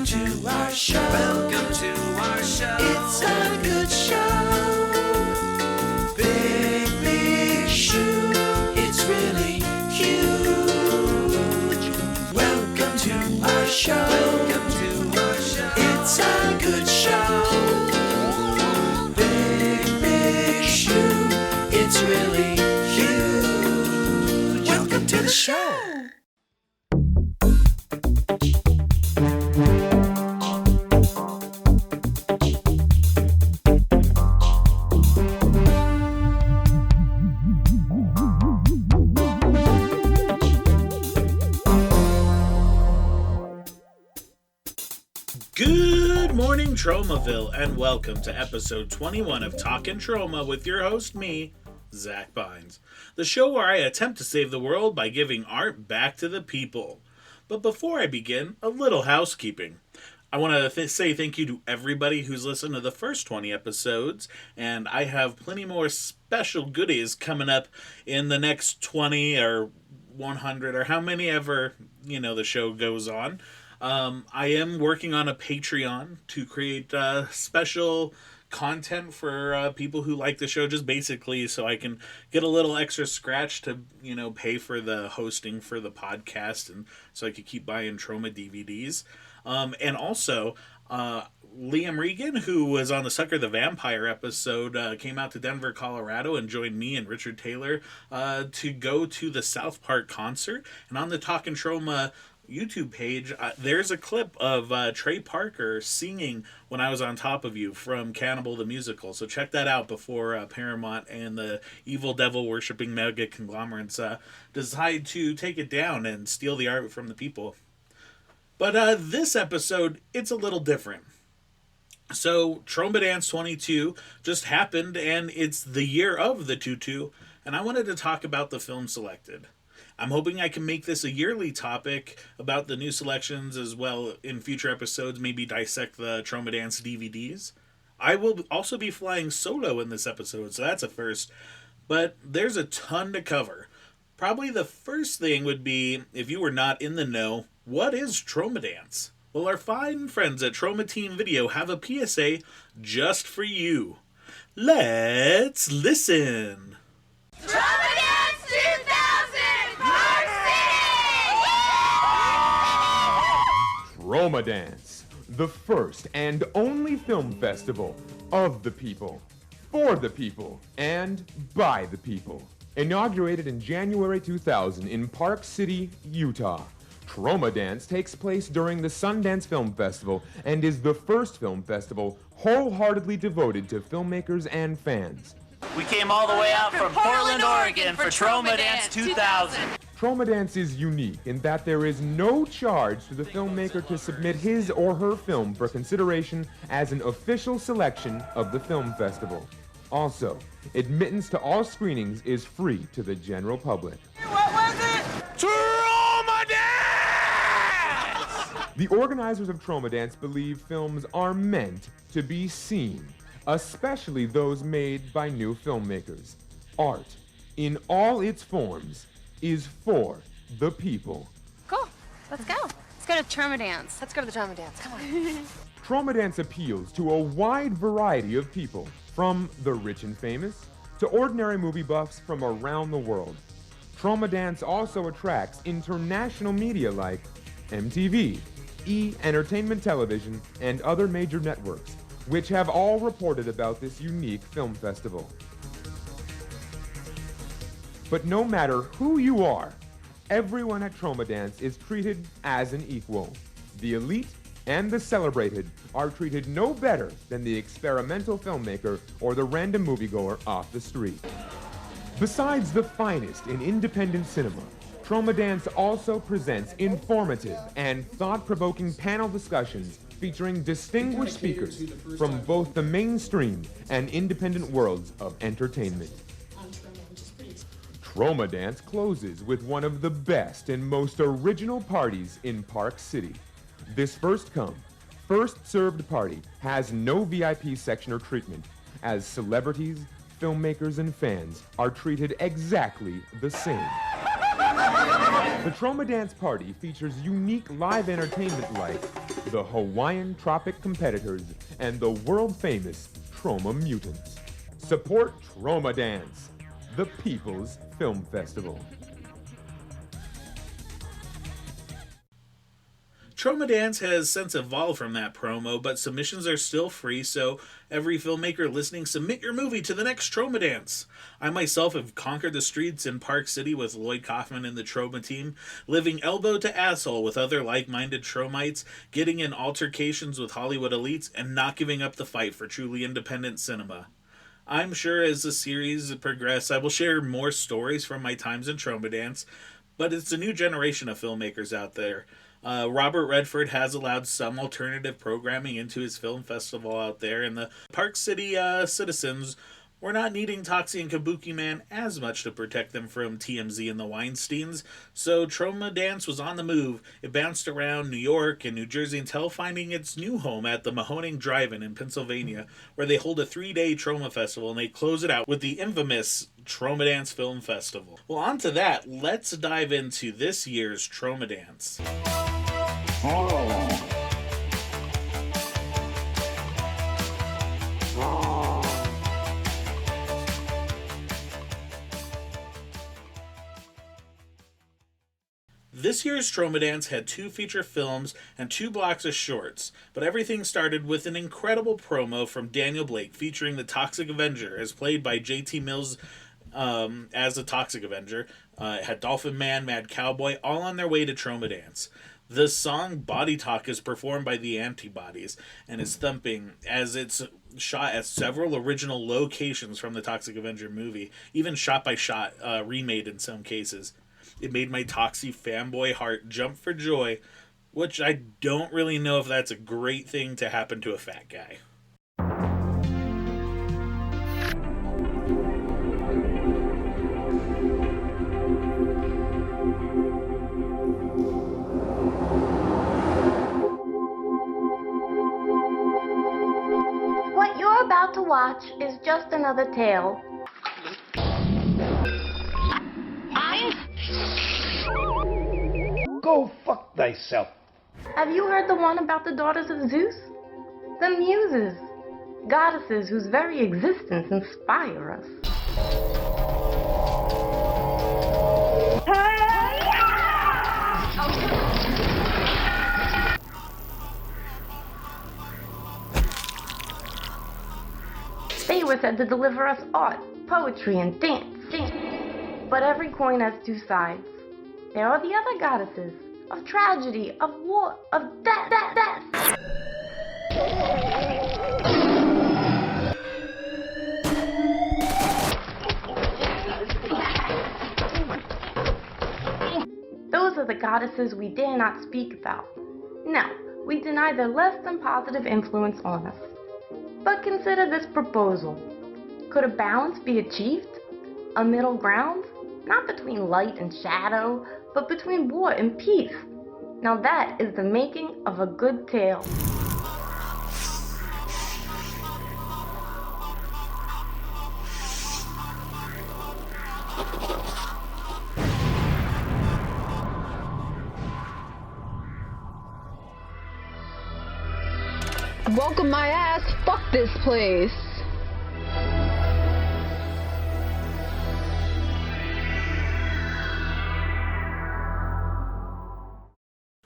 to our show. Welcome to our show. It's a good show. Big, big shoe. It's really huge. Welcome to our show. Welcome to our show. It's a good show. Big, big shoe. It's really huge. Welcome to the show. Good morning, Tromaville, and welcome to episode 21 of Talkin Troma with your host, me, Zach Bynes, the show where I attempt to save the world by giving art back to the people. But before I begin, a little housekeeping. I want to say thank you to everybody who's listened to the first 20 episodes, and I have plenty more special goodies coming up in the next 20 or 100 or how many ever, the show goes on. I am working on a Patreon to create special content for people who like the show, just basically so I can get a little extra scratch to, pay for the hosting for the podcast and so I could keep buying Troma DVDs. And also, Liam Regan, who was on the Sucker the Vampire episode, came out to Denver, Colorado and joined me and Richard Taylor to go to the South Park concert. And on the Talkin Troma YouTube page, there's a clip of Trey Parker singing When I Was on Top of You from Cannibal the Musical. So check that out before Paramount and the evil devil worshipping mega conglomerates decide to take it down and steal the art from the people. But this episode, it's a little different. So Tromadance 22 just happened, and it's the year of the tutu, and I wanted to talk about the film selected. I'm hoping I can make this a yearly topic about the new selections as well in future episodes, maybe dissect the Tromadance DVDs. I will also be flying solo in this episode, so that's a first. But there's a ton to cover. Probably the first thing would be, if you were not in the know, what is Tromadance? Well, our fine friends at Troma Team Video have a PSA just for you. Let's listen. Tromadance 2000! Park City! Tromadance, the first and only film festival of the people, for the people, and by the people. Inaugurated in January 2000 in Park City, Utah, Tromadance takes place during the Sundance Film Festival and is the first film festival wholeheartedly devoted to filmmakers and fans. We came all the way out from Portland, Oregon for Tromadance 2000. Tromadance is unique in that there is no charge to the filmmaker to submit his or her film for consideration as an official selection of the film festival. Also, admittance to all screenings is free to the general public. What was it? Tromadance! The organizers of Tromadance believe films are meant to be seen, especially those made by new filmmakers. Art, in all its forms, is for the people. Cool. Let's go. Let's go to Tromadance. Let's go to the Tromadance. Come on. Tromadance appeals to a wide variety of people, from the rich and famous to ordinary movie buffs from around the world. Tromadance also attracts international media like MTV, E! Entertainment Television, and other major networks, which have all reported about this unique film festival. But no matter who you are, everyone at Tromadance is treated as an equal. The elite and the celebrated are treated no better than the experimental filmmaker or the random moviegoer off the street. Besides the finest in independent cinema, Tromadance also presents informative and thought-provoking panel discussions featuring distinguished speakers from both the mainstream and independent worlds of entertainment. Tromadance closes with one of the best and most original parties in Park City. This first-come, first-served party has no VIP section or treatment, as celebrities, filmmakers, and fans are treated exactly the same. The Tromadance party features unique live entertainment like the Hawaiian Tropic Competitors, and the world-famous Troma Mutants. Support Tromadance, the People's Film Festival. Tromadance has since evolved from that promo, but submissions are still free, so every filmmaker listening, submit your movie to the next Tromadance. I myself have conquered the streets in Park City with Lloyd Kaufman and the Troma team, living elbow to asshole with other like-minded Tromites, getting in altercations with Hollywood elites, and not giving up the fight for truly independent cinema. I'm sure as the series progresses, I will share more stories from my times in Tromadance, but it's a new generation of filmmakers out there. Robert Redford has allowed some alternative programming into his film festival out there, and the Park City citizens were not needing Toxie and Kabuki Man as much to protect them from TMZ and the Weinsteins, so Tromadance was on the move. It bounced around New York and New Jersey until finding its new home at the Mahoning Drive-In in Pennsylvania, where they hold a 3-day Troma festival, and they close it out with the infamous Tromadance Film Festival. Well, on to that, let's dive into this year's Tromadance. This year's Tromadance had 2 feature films and 2 blocks of shorts, but everything started with an incredible promo from Daniel Blake featuring the Toxic Avenger, as played by JT Mills as the Toxic Avenger. It had Dolphin Man, Mad Cowboy, all on their way to Tromadance. The song Body Talk is performed by the Antibodies and is thumping as it's shot at several original locations from the Toxic Avenger movie, even shot by shot, remade in some cases. It made my Toxie fanboy heart jump for joy, which I don't really know if that's a great thing to happen to a fat guy. What you're about to watch is just another tale. Go fuck thyself. Have you heard the one about the daughters of Zeus? The Muses, goddesses whose very existence inspire us. They were said to deliver us art, poetry, and dance. But every coin has 2 sides. There are the other goddesses, of tragedy, of war, of death. Those are the goddesses we dare not speak about. No, we deny their less than positive influence on us. But consider this proposal. Could a balance be achieved? A middle ground? Not between light and shadow, but between war and peace. Now that is the making of a good tale. Welcome my ass, fuck this place.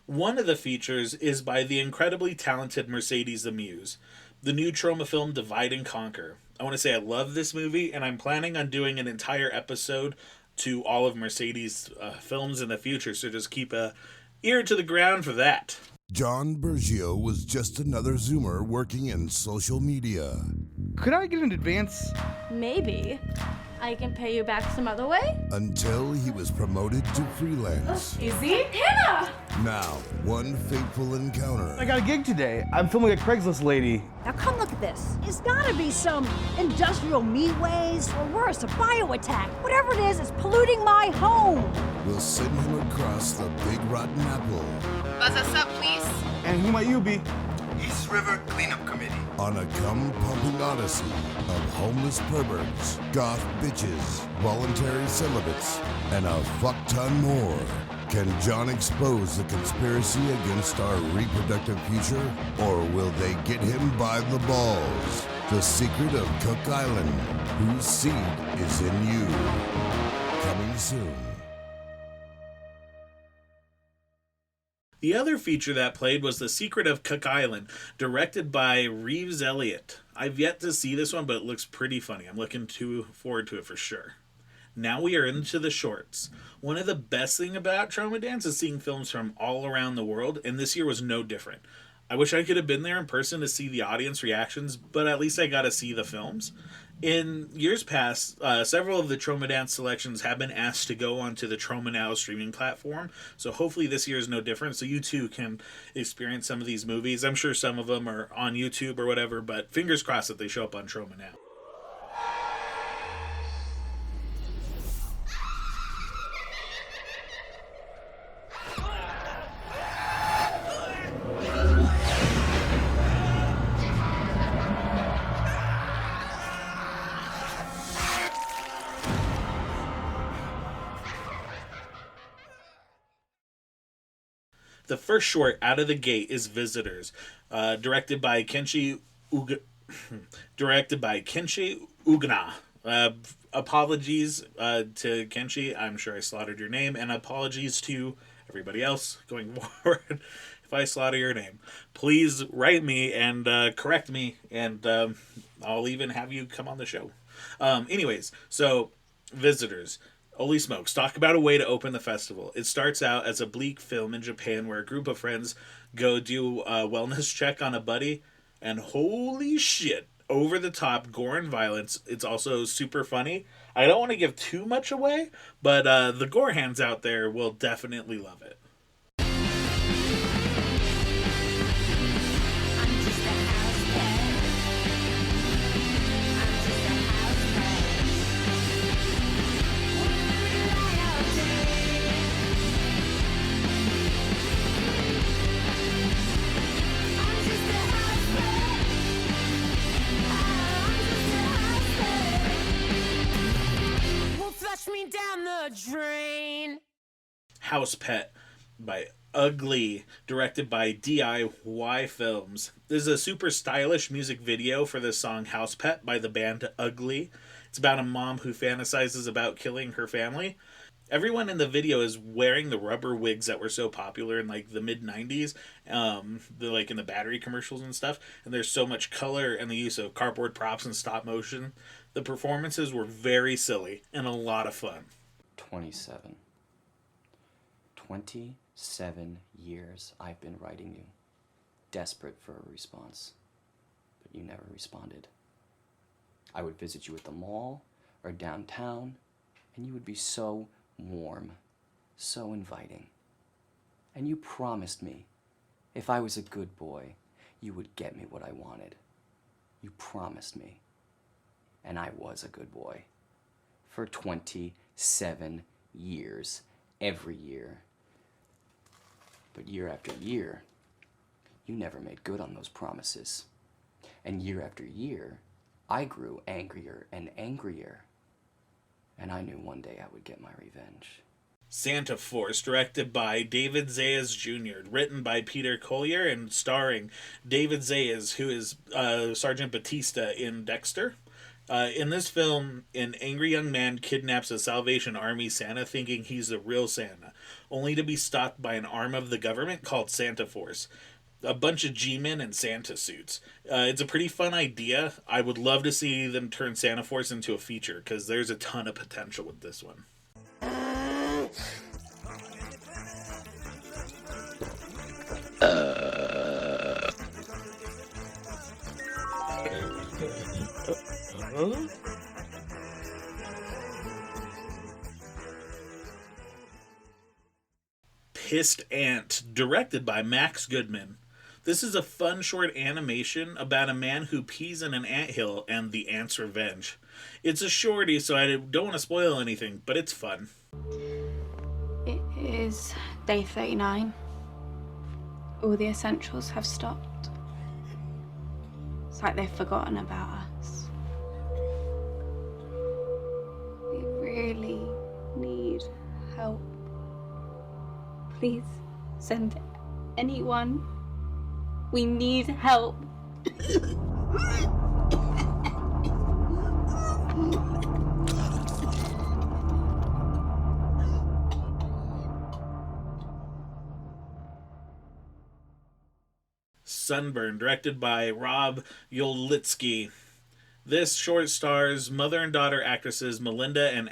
One of the features is by the incredibly talented Mercedes the Muse, the new Troma film Divide and Conquer. I want to say I love this movie, and I'm planning on doing an entire episode to all of Mercedes' films in the future, so just keep a ear to the ground for that. John Bergio was just another Zoomer working in social media. Could I get an advance? Maybe. I can pay you back some other way? Until he was promoted to freelance. Is he? Hannah! Now, one fateful encounter. I got a gig today. I'm filming a Craigslist lady. Now come look at this. It's gotta be some industrial meat waste, or worse, a bio-attack. Whatever it is, it's polluting my home. Will send him across the big rotten apple. Buzz us up, please. And who might you be? East River Cleanup Committee. On a cum-pumping odyssey of homeless perverts, goth bitches, voluntary celibates, and a fuck ton more. Can John expose the conspiracy against our reproductive future, or will they get him by the balls? The secret of Cook Island, whose seed is in you. Coming soon. The other feature that played was The Secret of Cook Island, directed by Reeves Elliott. I've yet to see this one, but it looks pretty funny. I'm looking forward to it for sure. Now we are into the shorts. One of the best things about Tromadance is seeing films from all around the world, and this year was no different. I wish I could have been there in person to see the audience reactions, but at least I got to see the films. In years past, several of the Tromadance selections have been asked to go onto the Troma Now streaming platform, so hopefully this year is no different, so you too can experience some of these movies. I'm sure some of them are on YouTube or whatever, but fingers crossed that they show up on Troma Now. The first short out of the gate is Visitors, directed by Kenshi Ugna. Apologies to Kenshi, I'm sure I slaughtered your name, and apologies to everybody else going forward if I slaughter your name. Please write me and correct me, and I'll even have you come on the show. Anyways, so Visitors. Holy smokes, talk about a way to open the festival. It starts out as a bleak film in Japan where a group of friends go do a wellness check on a buddy, and holy shit, over the top gore and violence. It's also super funny. I don't want to give too much away, but the gore hands out there will definitely love it. Drain. House Pet by Ugly, directed by DIY Films. This is a super stylish music video for the song House Pet by the band Ugly. It's about a mom who fantasizes about killing her family. Everyone in the video is wearing the rubber wigs that were so popular in like the mid-90s, like in the battery commercials and stuff. And there's so much color and the use of cardboard props and stop motion. The performances were very silly and a lot of fun. 27 years I've been writing you, desperate for a response, but you never responded. I would visit you at the mall or downtown, and you would be so warm, so inviting. And you promised me, if I was a good boy, you would get me what I wanted. You promised me, and I was a good boy. For 27 years, every year. But year after year, you never made good on those promises. And year after year, I grew angrier and angrier. And I knew one day I would get my revenge. Santa Force, directed by David Zayas Jr., written by Peter Collier and starring David Zayas, who is Sergeant Batista in Dexter. In this film, an angry young man kidnaps a Salvation Army Santa thinking he's the real Santa, only to be stopped by an arm of the government called Santa Force. A bunch of G-men in Santa suits. It's a pretty fun idea. I would love to see them turn Santa Force into a feature, because there's a ton of potential with this one. Pissed Ant, directed by Max Goodman. This is a fun short animation about a man who pees in an anthill and the ant's revenge. It's a shorty, so I don't want to spoil anything, but it's fun. It is day 39. All the essentials have stopped. It's like they've forgotten about us. We really need help. Please send anyone. We need help. Sunburn, directed by Rob Yolitsky. This short stars mother and daughter actresses Melinda and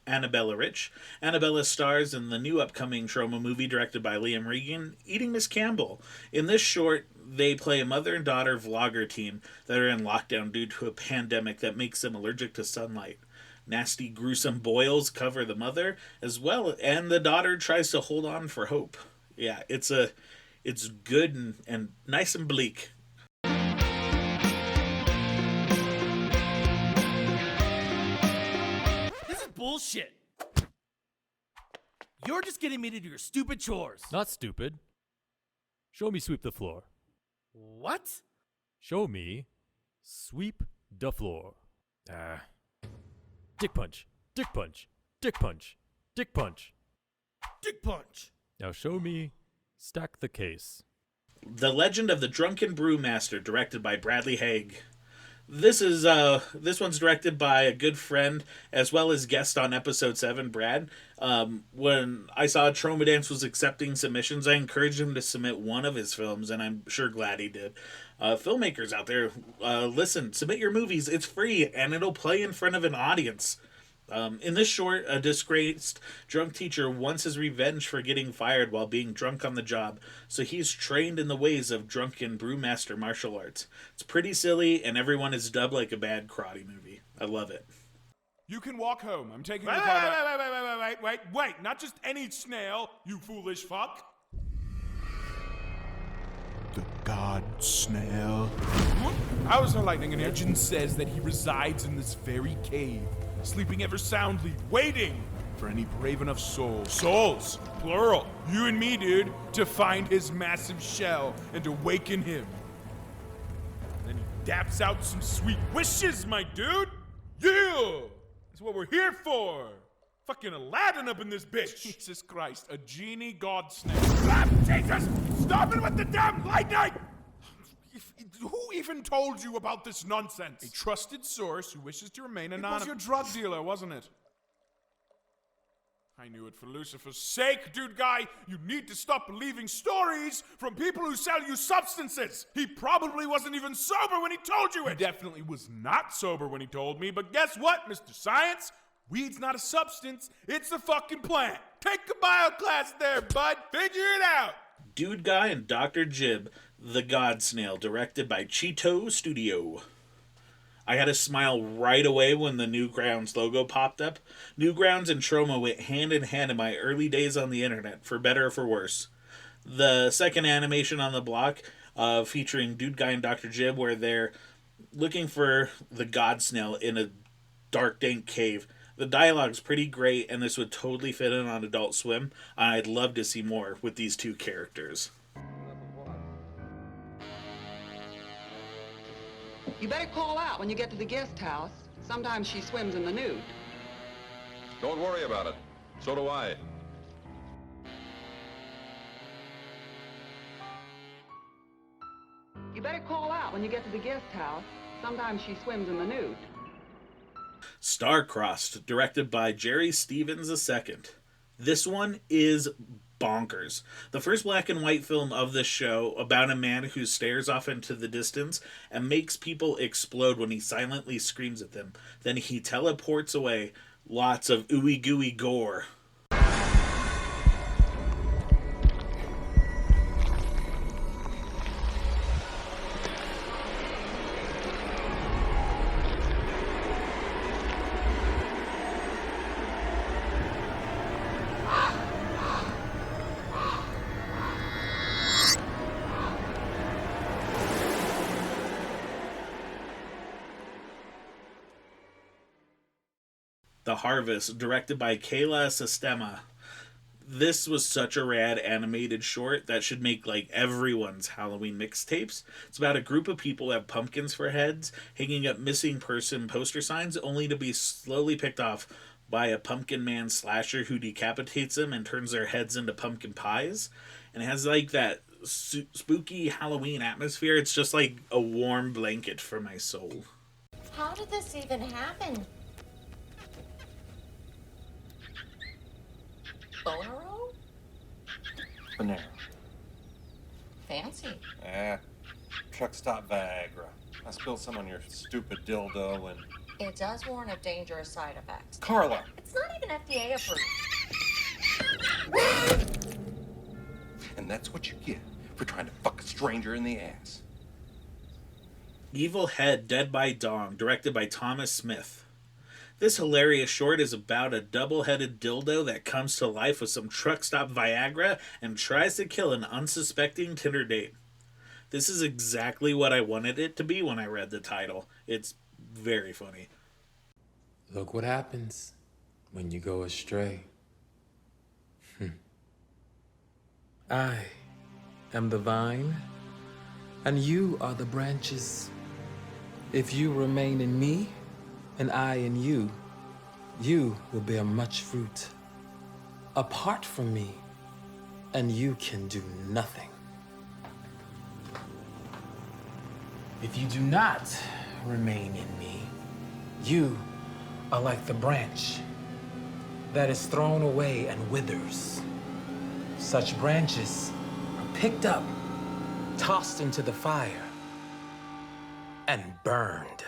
Annabella Rich. Annabella stars in the new upcoming Troma movie directed by Liam Regan, Eating Miss Campbell. In this short, they play a mother and daughter vlogger team that are in lockdown due to a pandemic that makes them allergic to sunlight. Nasty, gruesome boils cover the mother as well, and the daughter tries to hold on for hope. Yeah, it's good and nice and bleak. This is bullshit. You're just getting me to do your stupid chores. Not stupid. Show me sweep the floor. What? Show me sweep the floor. Dick punch. Dick punch. Dick punch. Dick punch. Dick punch. Now show me stack the case. The Legend of the Drunken Brewmaster, directed by Bradley Haig. This one's directed by a good friend as well as guest on episode 7, Brad. When I saw Tromadance was accepting submissions, I encouraged him to submit one of his films, and I'm sure glad he did. Filmmakers out there, listen, submit your movies. It's free, and it'll play in front of an audience. In this short, a disgraced drunk teacher wants his revenge for getting fired while being drunk on the job, so he's trained in the ways of drunken brewmaster martial arts. It's pretty silly, and everyone is dubbed like a bad karate movie. I love it. You can walk home. I'm taking the car. Wait. Not just any snail, you foolish fuck. The god snail. How is there lightning in here? Legend says that he resides in this very cave, sleeping ever soundly, waiting for any brave enough souls, plural, you and me, dude, to find his massive shell and awaken him. Then he daps out some sweet wishes, my dude. Yeah, that's what we're here for. Fucking Aladdin up in this bitch. Jesus Christ, a genie god snake. Ah, Jesus, stop it with the damn lightning! Who even told you about this nonsense? A trusted source who wishes to remain anonymous. It was your drug dealer, wasn't it? I knew it for Lucifer's sake, dude guy. You need to stop believing stories from people who sell you substances. He probably wasn't even sober when he told you it. He definitely was not sober when he told me, but guess what, Mr. Science? Weed's not a substance, it's a fucking plant. Take a bio class there, bud. Figure it out. Dude Guy and Dr. Jib, The God Snail, directed by Cheeto Studio. I had a smile right away when the Newgrounds logo popped up. Newgrounds and Troma went hand in hand in my early days on the internet, for better or for worse. The second animation on the block, featuring Dude Guy and Dr. Jib, where they're looking for the God Snail in a dark, dank cave. The dialogue's pretty great, and this would totally fit in on Adult Swim. I'd love to see more with these two characters. You better call out when you get to the guest house. Sometimes she swims in the nude. Don't worry about it. So do I. You better call out when you get to the guest house. Sometimes she swims in the nude. Star-Crossed, directed by Jerry Stevens II. This one is bonkers. The first black and white film of this show about a man who stares off into the distance and makes people explode when he silently screams at them. Then he teleports away. Lots of ooey gooey gore. The Harvest, directed by Kayla Sistema. This was such a rad animated short that should make like everyone's Halloween mixtapes. It's about a group of people who have pumpkins for heads, hanging up missing person poster signs, only to be slowly picked off by a pumpkin man slasher who decapitates them and turns their heads into pumpkin pies. And it has like that spooky Halloween atmosphere. It's just like a warm blanket for my soul. How did this even happen? Bonero? Banana. Fancy. Truck stop Viagra. I spilled some on your stupid dildo and... It does warn of dangerous side effects. Carla! It's not even FDA approved. And that's what you get for trying to fuck a stranger in the ass. Evil Head Dead by Dong, directed by Thomas Smith. This hilarious short is about a double-headed dildo that comes to life with some truck stop Viagra and tries to kill an unsuspecting Tinder date. This is exactly what I wanted it to be when I read the title. It's very funny. Look what happens when you go astray. I am the vine, and you are the branches. If you remain in me, and I in you, you will bear much fruit. Apart from me, and you can do nothing. If you do not remain in me, you are like the branch that is thrown away and withers. Such branches are picked up, tossed into the fire, and burned.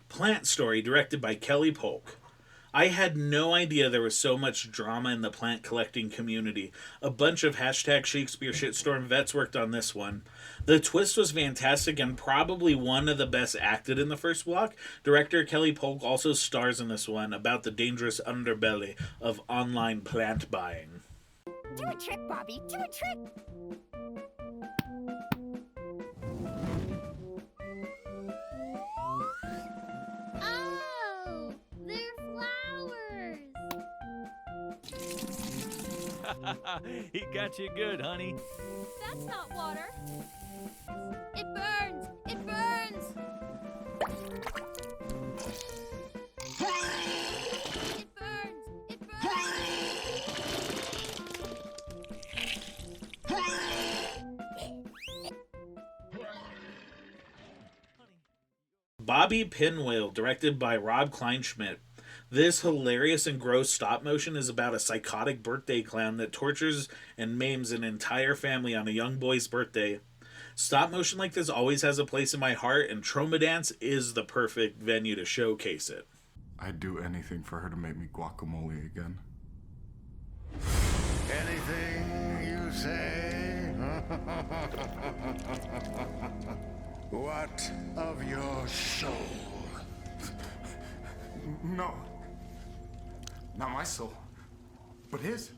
Plant Story, directed by Kelly Polk. I had no idea there was so much drama in the plant collecting community. A bunch of #Shakespeare Shitstorm vets worked on this one. The twist was fantastic and probably one of the best acted in the first block. Director Kelly Polk also stars in this one about the dangerous underbelly of online plant buying. Do a trick, Bobby. Do a trick. Oh, they're flowers. He got you good, honey. That's not water. It burns. It burns. It burns. It burns. Bobby Pinwheel, directed by Rob Kleinschmidt. This hilarious and gross stop motion is about a psychotic birthday clown that tortures and maims an entire family on a young boy's birthday. Stop motion like this always has a place in my heart, and Tromadance is the perfect venue to showcase it. I'd do anything for her to make me guacamole again. Anything you say? What of your soul? No. Not my soul, but his.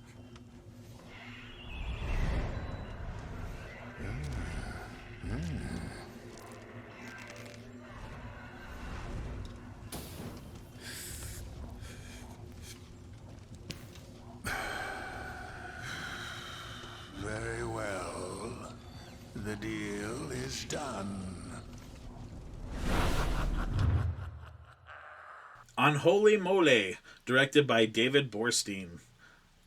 Very well. The deal is done. Unholy Mole, directed by David Borstein.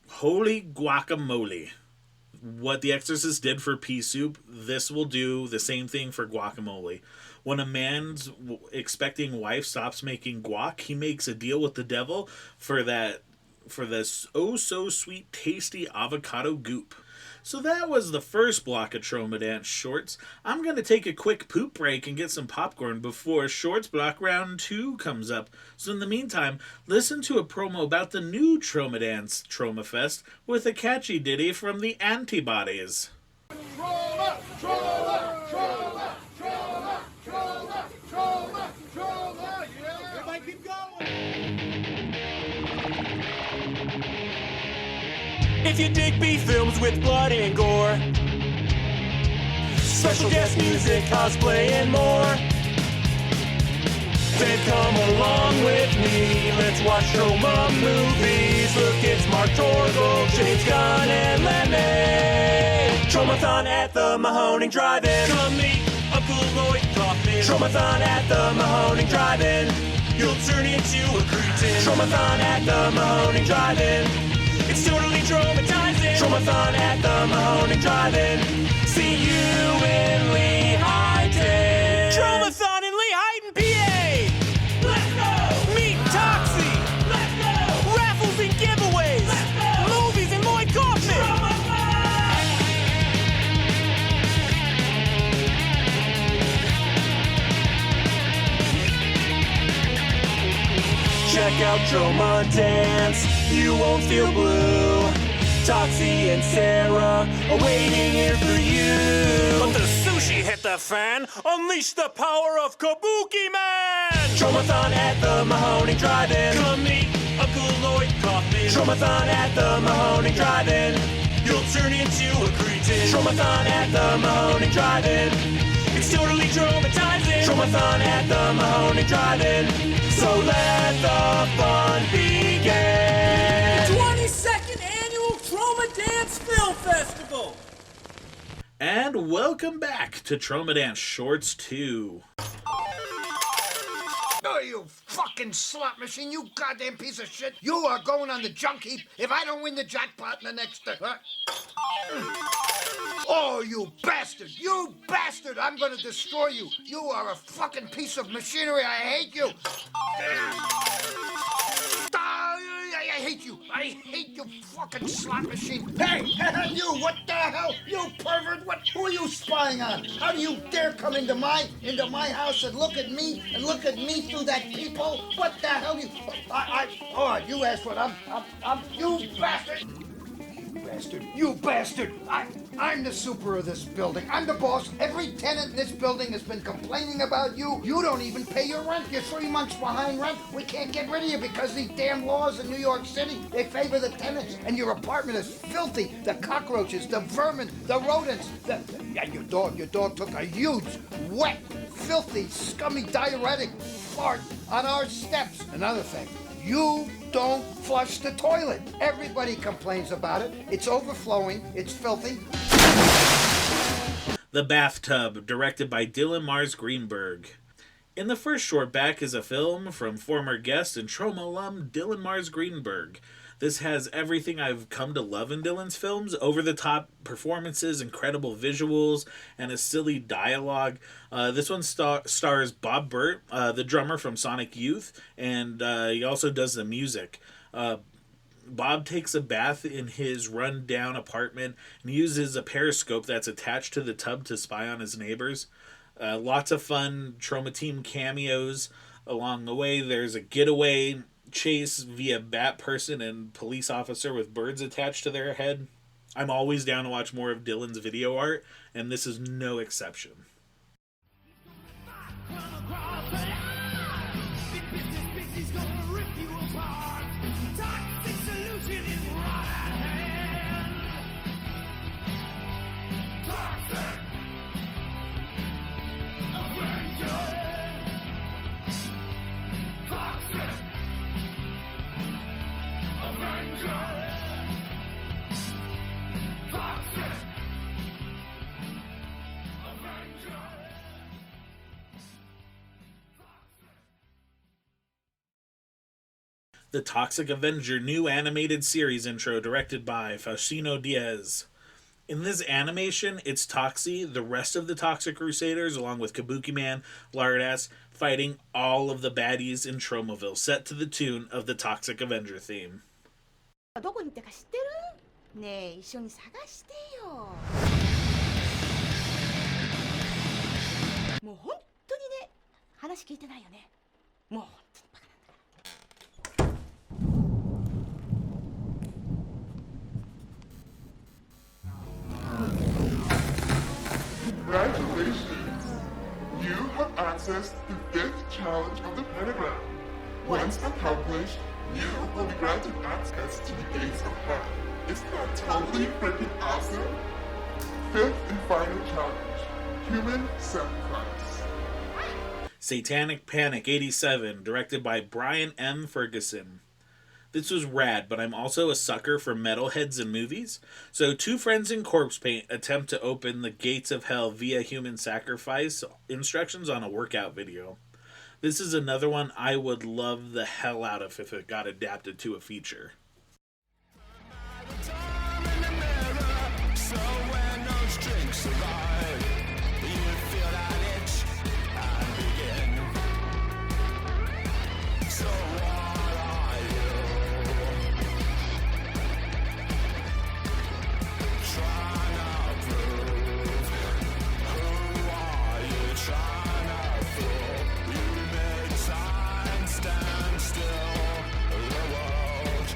Holy guacamole. What The Exorcist did for pea soup, this will do the same thing for guacamole. When a man's expecting wife stops making guac, he makes a deal with the devil for this oh so sweet tasty avocado goop. So that was the first block of Tromadance shorts. I'm going to take a quick poop break and get some popcorn before shorts block round 2 comes up. So in the meantime, listen to a promo about the new Tromadance Troma Fest with a catchy ditty from the Antibodies. Troma, Troma, Troma, Troma, Troma, Troma, Troma, yeah. Everybody keep going. If you dig B films with blood and gore, special guest music, cosplay, and more, then come along with me. Let's watch Troma movies. Look, it's Mark Torgel, James Gunn, and Lemmy. Tromathon at the Mahoning Drive-In. Come meet Uncle Lloyd Kaufman. Tromathon at the Mahoning Drive-In. you'll turn into a cretin. Tromathon at the Mahoney Drive-In. It's totally traumatizing. Tromathon at the Mahoney Drive-In. See you in Lehighton. Tromathon in Lehighton, PA. Let's go. Meet Toxie. Let's go. Raffles and giveaways. Let's go. Movies and Lloyd Kaufman. Check out Tromadance, you won't feel blue. Toxie and Sarah are waiting here for you. But the sushi hit the fan, unleash the power of Kabuki Man! Tromathon at the Mahoney Drive-In. Come meet Uncle Lloyd Kaufman. Tromathon at the Mahoney Drive-In. You'll turn into a cretin. Tromathon at the Mahoney Drive-In. It's totally traumatizing. Tromathon at the Mahoney Drive-In. So let the fun begin. 22nd Annual Tromadance Film Festival. And welcome back to Tromadance Shorts 2. Oh, you fucking slot machine, you goddamn piece of shit. You are going on the junk heap if I don't win the jackpot in the next... Oh, you bastard! You bastard! I'm gonna destroy you! You are a fucking piece of machinery! I hate you! I hate you! I hate you, fucking slot machine! Hey! You! What the hell? You pervert! Who are you spying on? How do you dare come into my house and look at me through that peephole? What the hell? You asked what? You bastard! You bastard! I'm the super of this building. I'm the boss. Every tenant in this building has been complaining about you. You don't even pay your rent. You're 3 months behind rent. We can't get rid of you because these damn laws in New York City, they favor the tenants. And your apartment is filthy. The cockroaches, the vermin, the rodents. Your dog took a huge, wet, filthy, scummy diuretic fart on our steps. Another thing. You don't flush the toilet. Everybody complains about it. It's overflowing. It's filthy. The Bathtub, directed by Dylan Mars Greenberg. In the first short back is a film from former guest and Troma alum Dylan Mars Greenberg. This has everything I've come to love in Dylan's films: over-the-top performances, incredible visuals, and a silly dialogue. This one stars Bob Burt, the drummer from Sonic Youth, and he also does the music. Bob takes a bath in his run-down apartment and uses a periscope that's attached to the tub to spy on his neighbors. Lots of fun Troma Team cameos along the way. There's a getaway chase via bat person and police officer with birds attached to their head. I'm always down to watch more of Dylan's video art, and this is no exception. The Toxic Avenger new animated series intro directed by Faustino Diaz. In this animation, it's Toxie, the rest of the Toxic Crusaders, along with Kabuki Man, Lardass, fighting all of the baddies in Tromaville, set to the tune of the Toxic Avenger theme. どこに行ったか知ってる？ねえ、一緒に探してよ。もう本当にね、話聞いてないよね。もう本当にバカなんだから。Congratulations! You have access to the 5th challenge of the pentagram. Once accomplished, you will be granted access to the gates of hell. Isn't that totally freaking awesome? 5th and final challenge, human sacrifice. Satanic Panic 87, directed by Brian M. Ferguson. This was rad, but I'm also a sucker for metalheads in movies. So 2 friends in corpse paint attempt to open the gates of hell via human sacrifice instructions on a workout video. This is another one I would love the hell out of if it got adapted to a feature. So when those drinks arrive, you feel that itch and begin. So what are you? Trying to prove? Who are you trying to fool? You make time stand still. The world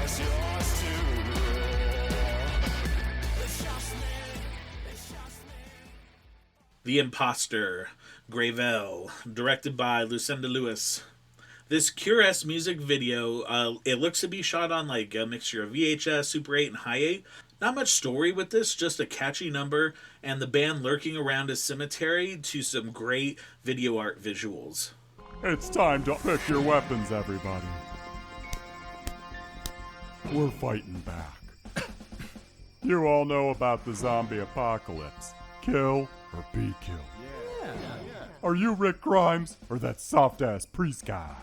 was yours to The Imposter, Gravel, directed by Lucinda Lewis. This Cure-esque music video, it looks to be shot on like a mixture of VHS, Super 8, and High 8. Not much story with this, just a catchy number, and the band lurking around a cemetery to some great video art visuals. It's time to pick your weapons, everybody. We're fighting back. You all know about the zombie apocalypse. Kill or be killed. Are you Rick Grimes or that soft-ass priest guy?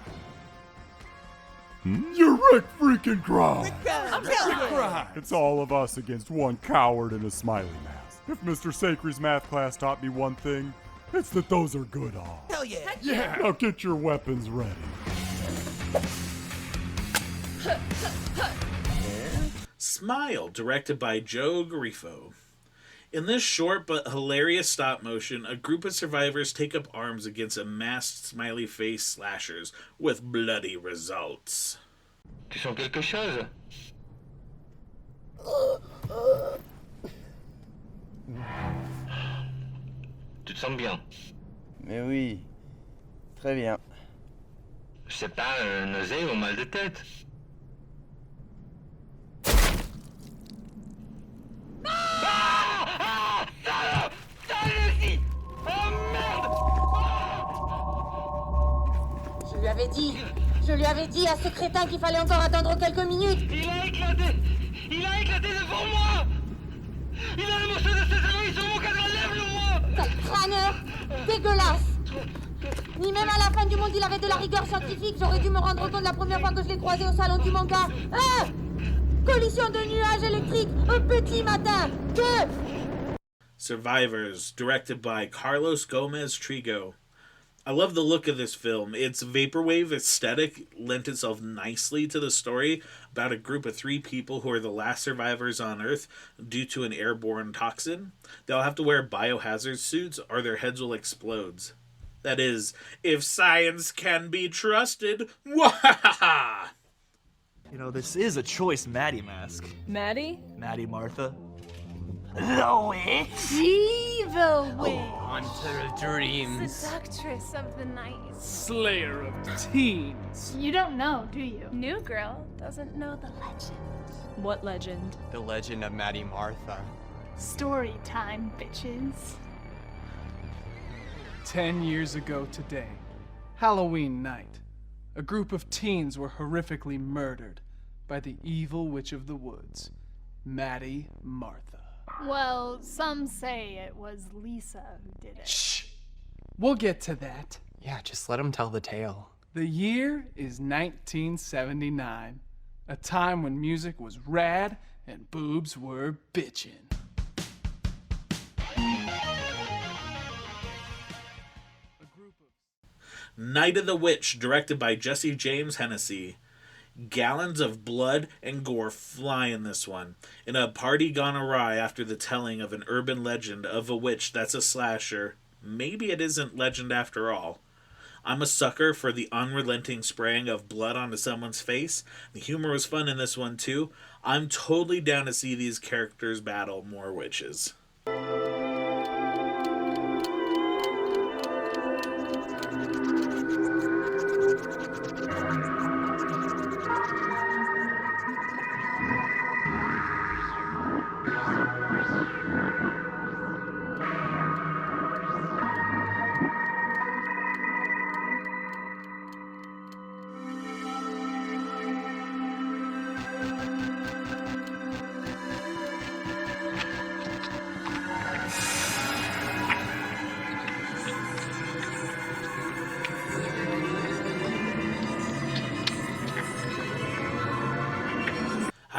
You're Rick freaking Grimes! I'm Rick Grimes. It's all of us against one coward in a smiley mask. If Mr. Sacre's math class taught me one thing, it's that those are good odds. Hell yeah. Yeah! Now get your weapons ready. Smile, directed by Joe Garifo. In this short but hilarious stop motion, a group of survivors take up arms against a masked smiley face slashers with bloody results. Tu sens quelque chose? Tu te sens bien? Mais oui, très bien. C'est pas une nausée ou mal de tête? Je lui avais dit à ce crétin qu'il fallait encore attendre quelques minutes. Il a éclaté devant moi. Il a le morceau de césario sur mon cadran, lève-le-moi. Quel crâneur dégueulasse. Ni même à la fin du monde il avait de la rigueur scientifique. J'aurais dû me rendre compte la première fois que je l'ai croisé au salon du manga. Ah! Collision de nuages électriques un petit matin. Que... Survivors, directed by Carlos Gomez Trigo. I love the look of this film. Its vaporwave aesthetic lent itself nicely to the story about a group of 3 people who are the last survivors on Earth due to an airborne toxin. They'll have to wear biohazard suits or their heads will explode. That is, if science can be trusted. Wahaha! You know, this is a choice Maddie mask. Maddie? Maddie Martha. The witch? Evil witch. Hunter of dreams. Seductress of the night. Slayer of teens. You don't know, do you? New girl doesn't know the legend. What legend? The legend of Maddie Martha. Story time, bitches. 10 years ago today, Halloween night, a group of teens were horrifically murdered by the evil witch of the woods, Maddie Martha. Well, some say it was Lisa who did it. Shh! We'll get to that. Yeah, just let him tell the tale. The year is 1979, a time when music was rad and boobs were bitchin'. Night of the Witch, directed by Jesse James Hennessy. Gallons of blood and gore fly in this one. In a party gone awry after the telling of an urban legend of a witch that's a slasher, maybe it isn't legend after all. I'm a sucker for the unrelenting spraying of blood onto someone's face. The humor was fun in this one too. I'm totally down to see these characters battle more witches.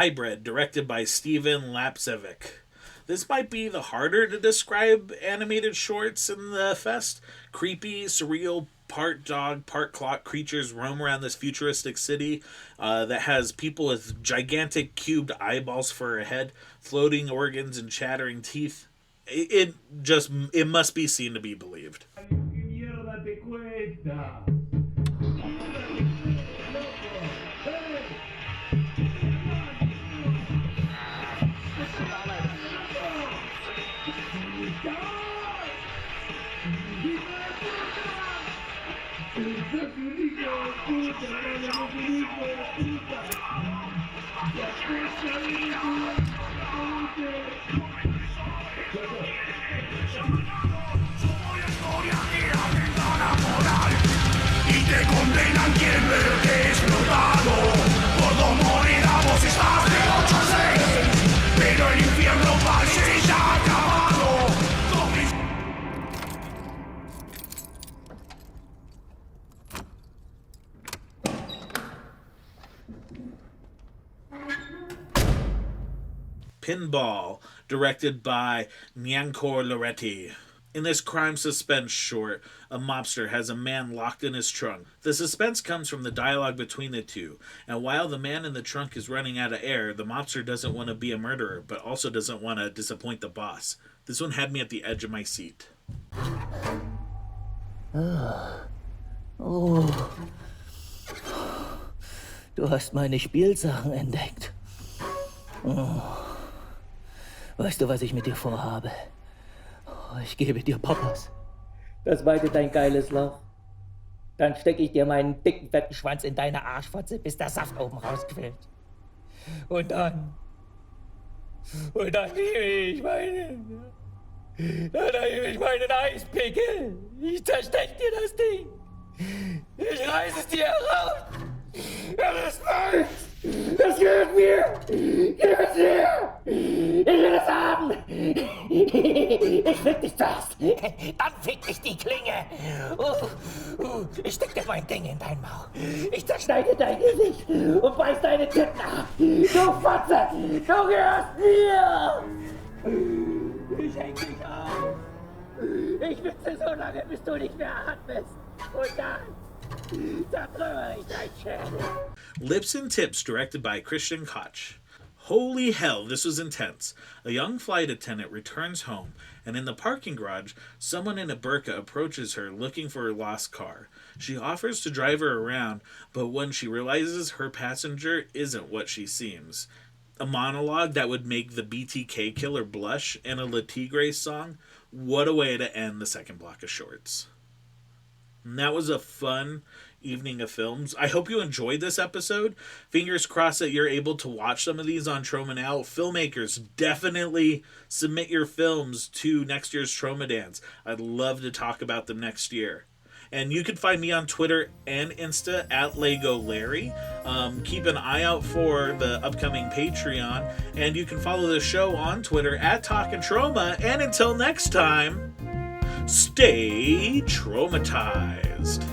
Hybrid, directed by Steven Lapsevic. This might be the harder to describe animated shorts in the fest. Creepy, surreal, part dog, part clock creatures roam around this futuristic city that has people with gigantic cubed eyeballs for a head, floating organs, and chattering teeth. It must be seen to be believed. Y te condenan quien verte explotado. Por dos moriramos, estás de 8 a 6. Pero el infierno parece ya acabado. Pinball, directed by Nyankor Loretti. In this crime suspense short, a mobster has a man locked in his trunk. The suspense comes from the dialogue between the two, and while the man in the trunk is running out of air, the mobster doesn't want to be a murderer, but also doesn't want to disappoint the boss. This one had me at the edge of my seat. Oh. Du hast meine Spielsachen entdeckt. Oh. Weißt du, was ich mit dir vorhabe? Ich gebe dir Poppers. Das weitet dein geiles Loch. Dann stecke ich dir meinen dicken, fetten Schwanz in deine Arschfotze, bis der Saft oben rausquillt. Und dann nehme ich meinen Eispickel. Ich zerstech dir das Ding. Ich reiß es dir heraus. Es ist meins. Es gehört mir. Gib es her. Ich will es haben. Ich fick dich zuerst. Dann fick ich die Klinge. Ich steck dir mein Ding in dein Maul. Ich zerschneide dein Gesicht und beiß deine Titten ab. Du Fotze. Du gehörst mir. Ich häng dich auf. Ich witze so lange, bis du nicht mehr atmest. Und dann zertrümmere ich dein Schädel. Lips and Tips, directed by Christian Koch. Holy hell, this was intense. A young flight attendant returns home, and in the parking garage, someone in a burqa approaches her looking for her lost car. She offers to drive her around, but when she realizes her passenger isn't what she seems. A monologue that would make the BTK killer blush and a La Tigre song. What a way to end the second block of shorts. And that was a fun evening of films. I hope you enjoyed this episode. Fingers crossed that you're able to watch some of these on Troma Now. Filmmakers, definitely submit your films to next year's Tromadance. I'd love to talk about them next year. And you can find me on Twitter and Insta at Lego Larry. Keep an eye out for the upcoming Patreon. And you can follow the show on Twitter at Talkin Troma. And until next time, stay traumatized.